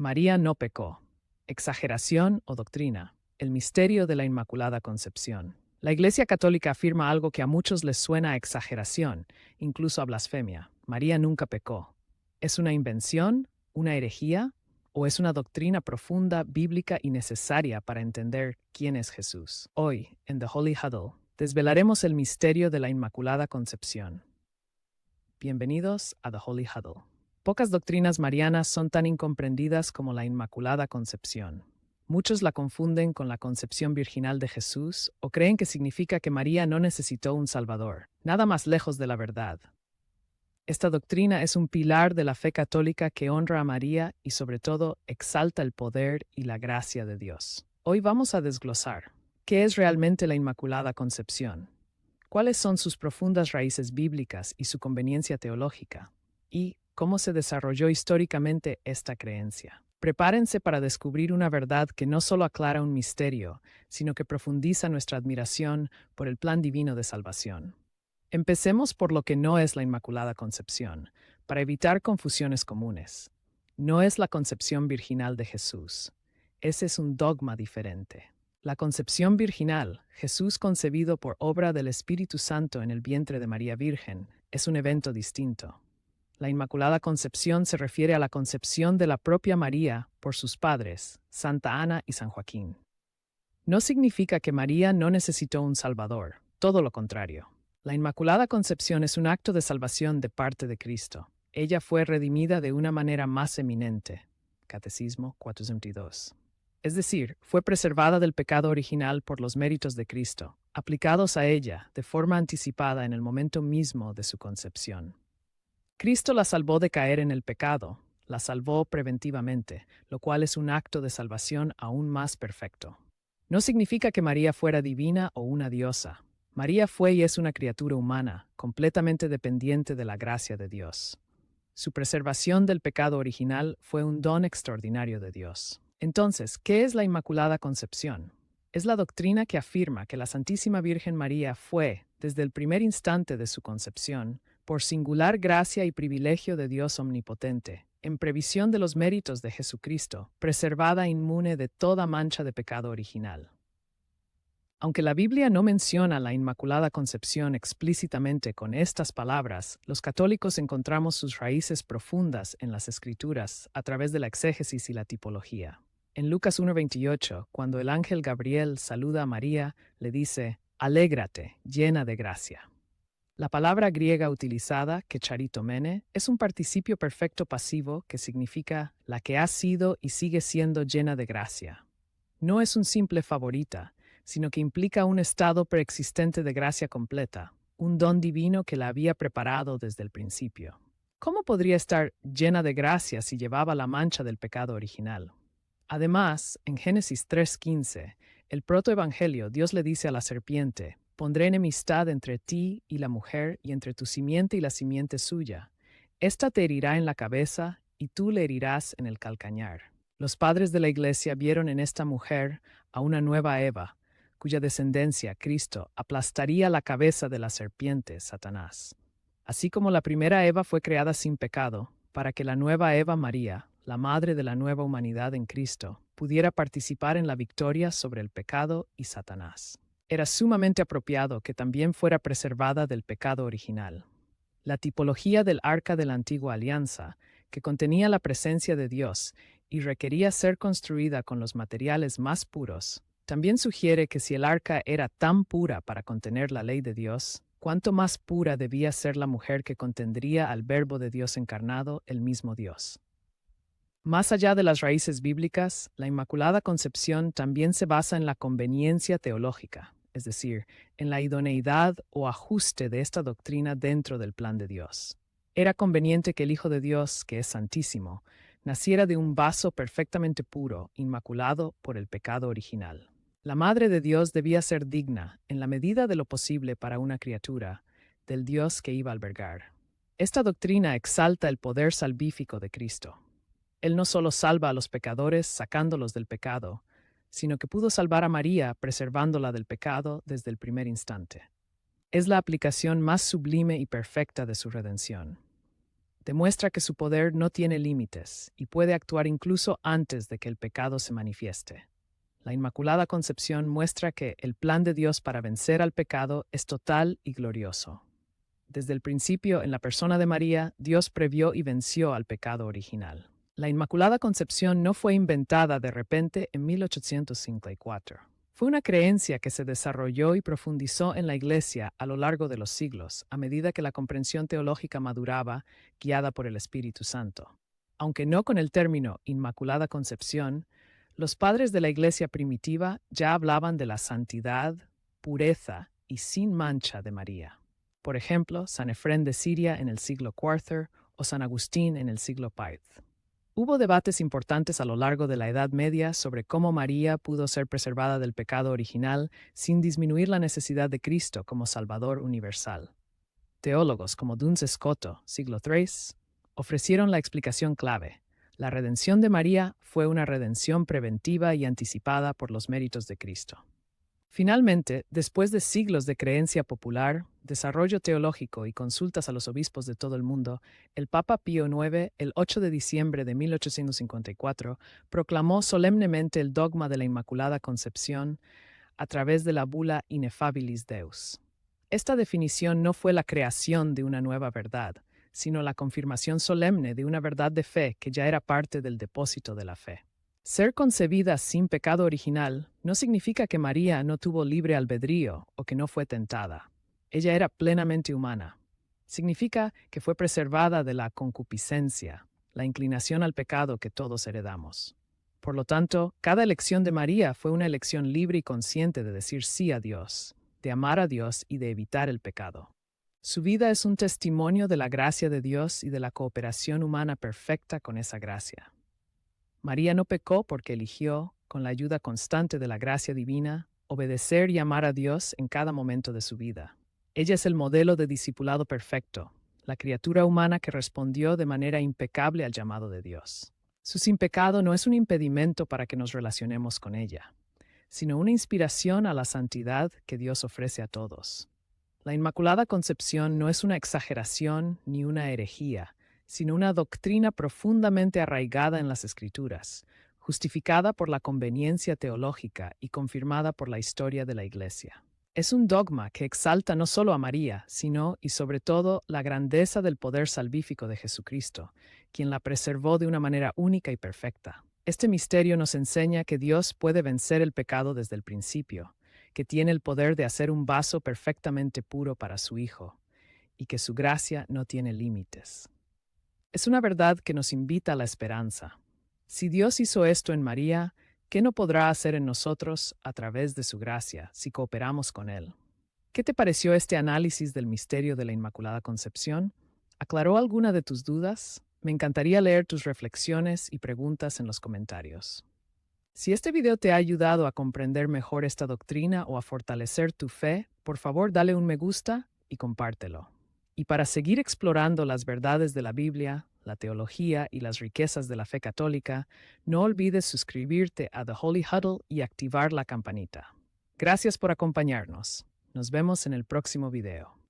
María no pecó. Exageración o doctrina. El misterio de la Inmaculada Concepción. La Iglesia Católica afirma algo que a muchos les suena a exageración, incluso a blasfemia. María nunca pecó. ¿Es una invención? ¿Una herejía? ¿O es una doctrina profunda, bíblica y necesaria para entender quién es Jesús? Hoy, en The Holy Huddle, desvelaremos el misterio de la Inmaculada Concepción. Bienvenidos a The Holy Huddle. Pocas doctrinas marianas son tan incomprendidas como la Inmaculada Concepción. Muchos la confunden con la concepción virginal de Jesús o creen que significa que María no necesitó un Salvador. Nada más lejos de la verdad. Esta doctrina es un pilar de la fe católica que honra a María y sobre todo exalta el poder y la gracia de Dios. Hoy vamos a desglosar qué es realmente la Inmaculada Concepción, cuáles son sus profundas raíces bíblicas y su conveniencia teológica, y cómo se desarrolló históricamente esta creencia. Prepárense para descubrir una verdad que no solo aclara un misterio, sino que profundiza nuestra admiración por el plan divino de salvación. Empecemos por lo que no es la Inmaculada Concepción, para evitar confusiones comunes. No es la concepción virginal de Jesús. Ese es un dogma diferente. La concepción virginal, Jesús concebido por obra del Espíritu Santo en el vientre de María Virgen, es un evento distinto. La Inmaculada Concepción se refiere a la concepción de la propia María por sus padres, Santa Ana y San Joaquín. No significa que María no necesitó un Salvador, todo lo contrario. La Inmaculada Concepción es un acto de salvación de parte de Cristo. Ella fue redimida de una manera más eminente. Catecismo 422. Es decir, fue preservada del pecado original por los méritos de Cristo, aplicados a ella de forma anticipada en el momento mismo de su concepción. Cristo la salvó de caer en el pecado, la salvó preventivamente, lo cual es un acto de salvación aún más perfecto. No significa que María fuera divina o una diosa. María fue y es una criatura humana, completamente dependiente de la gracia de Dios. Su preservación del pecado original fue un don extraordinario de Dios. Entonces, ¿qué es la Inmaculada Concepción? Es la doctrina que afirma que la Santísima Virgen María fue, desde el primer instante de su concepción, por singular gracia y privilegio de Dios omnipotente, en previsión de los méritos de Jesucristo, preservada inmune de toda mancha de pecado original. Aunque la Biblia no menciona la Inmaculada Concepción explícitamente con estas palabras, los católicos encontramos sus raíces profundas en las Escrituras a través de la exégesis y la tipología. En Lucas 1:28, cuando el ángel Gabriel saluda a María, le dice: «Alégrate, llena de gracia». La palabra griega utilizada, que charitomene, es un participio perfecto pasivo que significa la que ha sido y sigue siendo llena de gracia. No es un simple favorita, sino que implica un estado preexistente de gracia completa, un don divino que la había preparado desde el principio. ¿Cómo podría estar llena de gracia si llevaba la mancha del pecado original? Además, en Génesis 3:15, el protoevangelio, Dios le dice a la serpiente: «Pondré enemistad entre ti y la mujer, y entre tu simiente y la simiente suya. Esta te herirá en la cabeza, y tú le herirás en el calcañar». Los padres de la Iglesia vieron en esta mujer a una nueva Eva, cuya descendencia, Cristo, aplastaría la cabeza de la serpiente, Satanás. Así como la primera Eva fue creada sin pecado, para que la nueva Eva, María, la madre de la nueva humanidad en Cristo, pudiera participar en la victoria sobre el pecado y Satanás. Era sumamente apropiado que también fuera preservada del pecado original. La tipología del arca de la antigua alianza, que contenía la presencia de Dios y requería ser construida con los materiales más puros, también sugiere que si el arca era tan pura para contener la ley de Dios, cuánto más pura debía ser la mujer que contendría al Verbo de Dios encarnado, el mismo Dios. Más allá de las raíces bíblicas, la Inmaculada Concepción también se basa en la conveniencia teológica, es decir, en la idoneidad o ajuste de esta doctrina dentro del plan de Dios. Era conveniente que el Hijo de Dios, que es santísimo, naciera de un vaso perfectamente puro, inmaculado por el pecado original. La Madre de Dios debía ser digna, en la medida de lo posible para una criatura, del Dios que iba a albergar. Esta doctrina exalta el poder salvífico de Cristo. Él no solo salva a los pecadores sacándolos del pecado, sino que pudo salvar a María preservándola del pecado desde el primer instante. Es la aplicación más sublime y perfecta de su redención. Demuestra que su poder no tiene límites y puede actuar incluso antes de que el pecado se manifieste. La Inmaculada Concepción muestra que el plan de Dios para vencer al pecado es total y glorioso. Desde el principio, en la persona de María, Dios previó y venció al pecado original. La Inmaculada Concepción no fue inventada de repente en 1854. Fue una creencia que se desarrolló y profundizó en la Iglesia a lo largo de los siglos, a medida que la comprensión teológica maduraba, guiada por el Espíritu Santo. Aunque no con el término Inmaculada Concepción, los padres de la Iglesia primitiva ya hablaban de la santidad, pureza y sin mancha de María. Por ejemplo, San Efrén de Siria en el siglo IV o San Agustín en el siglo V. Hubo debates importantes a lo largo de la Edad Media sobre cómo María pudo ser preservada del pecado original sin disminuir la necesidad de Cristo como Salvador universal. Teólogos como Duns Scoto, siglo III, ofrecieron la explicación clave. La redención de María fue una redención preventiva y anticipada por los méritos de Cristo. Finalmente, después de siglos de creencia popular, desarrollo teológico y consultas a los obispos de todo el mundo, el Papa Pío IX, el 8 de diciembre de 1854, proclamó solemnemente el dogma de la Inmaculada Concepción a través de la bula Ineffabilis Deus. Esta definición no fue la creación de una nueva verdad, sino la confirmación solemne de una verdad de fe que ya era parte del depósito de la fe. Ser concebida sin pecado original no significa que María no tuvo libre albedrío o que no fue tentada. Ella era plenamente humana. Significa que fue preservada de la concupiscencia, la inclinación al pecado que todos heredamos. Por lo tanto, cada elección de María fue una elección libre y consciente de decir sí a Dios, de amar a Dios y de evitar el pecado. Su vida es un testimonio de la gracia de Dios y de la cooperación humana perfecta con esa gracia. María no pecó porque eligió, con la ayuda constante de la gracia divina, obedecer y amar a Dios en cada momento de su vida. Ella es el modelo de discipulado perfecto, la criatura humana que respondió de manera impecable al llamado de Dios. Su sin pecado no es un impedimento para que nos relacionemos con ella, sino una inspiración a la santidad que Dios ofrece a todos. La Inmaculada Concepción no es una exageración ni una herejía, sino una doctrina profundamente arraigada en las Escrituras, justificada por la conveniencia teológica y confirmada por la historia de la Iglesia. Es un dogma que exalta no solo a María, sino y sobre todo la grandeza del poder salvífico de Jesucristo, quien la preservó de una manera única y perfecta. Este misterio nos enseña que Dios puede vencer el pecado desde el principio, que tiene el poder de hacer un vaso perfectamente puro para su Hijo, y que su gracia no tiene límites. Es una verdad que nos invita a la esperanza. Si Dios hizo esto en María, ¿qué no podrá hacer en nosotros a través de su gracia si cooperamos con Él? ¿Qué te pareció este análisis del misterio de la Inmaculada Concepción? ¿Aclaró alguna de tus dudas? Me encantaría leer tus reflexiones y preguntas en los comentarios. Si este video te ha ayudado a comprender mejor esta doctrina o a fortalecer tu fe, por favor dale un me gusta y compártelo. Y para seguir explorando las verdades de la Biblia, la teología y las riquezas de la fe católica, no olvides suscribirte a The Holy Huddle y activar la campanita. Gracias por acompañarnos. Nos vemos en el próximo video.